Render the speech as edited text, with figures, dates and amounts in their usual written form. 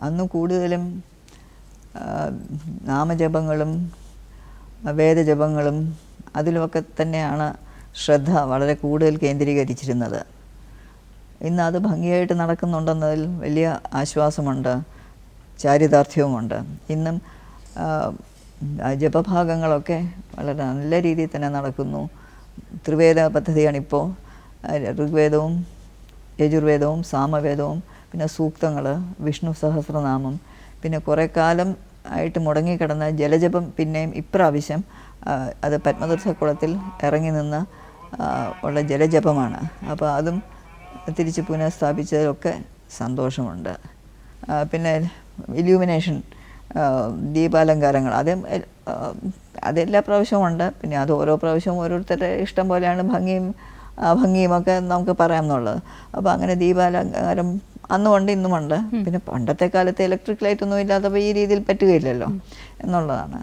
അന്ന് കൂടുതലും നാമജപങ്ങളും വേദജപങ്ങളും അതിലുമൊക്കെ തന്നെയാണ് ശ്രദ്ധ വളരെ കൂടുതൽ കേന്ദ്രീകരിച്ചിരുന്നത്. ഇന്ന് അത് ഭംഗിയായിട്ട് നടക്കുന്നുണ്ടെന്നതിൽ വലിയ ആശ്വാസമുണ്ട്, ചാരിതാർത്ഥ്യവുമുണ്ട്. ഇന്നും ജപഭാഗങ്ങളൊക്കെ വളരെ നല്ല രീതിയിൽ തന്നെ നടക്കുന്നു. ത്രിവേദ പദ്ധതിയാണിപ്പോൾ. ഋഗ്വേദവും യജുർവേദവും സാമവേദവും പിന്നെ സൂക്തങ്ങൾ, വിഷ്ണു സഹസ്രനാമം, പിന്നെ കുറേ കാലം ആയിട്ട് മുടങ്ങിക്കിടന്ന ജലജപം പിന്നെയും ഇപ്രാവശ്യം അത് പത്മതീർത്ഥക്കുളത്തിൽ ഇറങ്ങി നിന്ന് ഉള്ള ജലജപമാണ്. അപ്പോൾ അതും തിരിച്ച് പുനഃസ്ഥാപിച്ചതിലൊക്കെ സന്തോഷമുണ്ട്. പിന്നെ ഇല്യൂമിനേഷൻ, ദീപാലങ്കാരങ്ങൾ, അതെല്ലാ പ്രാവശ്യവും ഉണ്ട്. പിന്നെ അത് ഓരോ പ്രാവശ്യവും ഓരോരുത്തരുടെ ഇഷ്ടം പോലെയാണ് ഭംഗിയുമൊക്കെ നമുക്ക് പറയാമെന്നുള്ളത്. അപ്പോൾ അങ്ങനെ ദീപാലങ്കാരം അന്നുമുണ്ട് ഇന്നുമുണ്ട്. പിന്നെ പണ്ടത്തെ കാലത്ത് ഇലക്ട്രിക് ലൈറ്റ് ഒന്നും ഇല്ലാത്തപ്പോൾ ഈ രീതിയിൽ പറ്റുകയില്ലല്ലോ എന്നുള്ളതാണ്.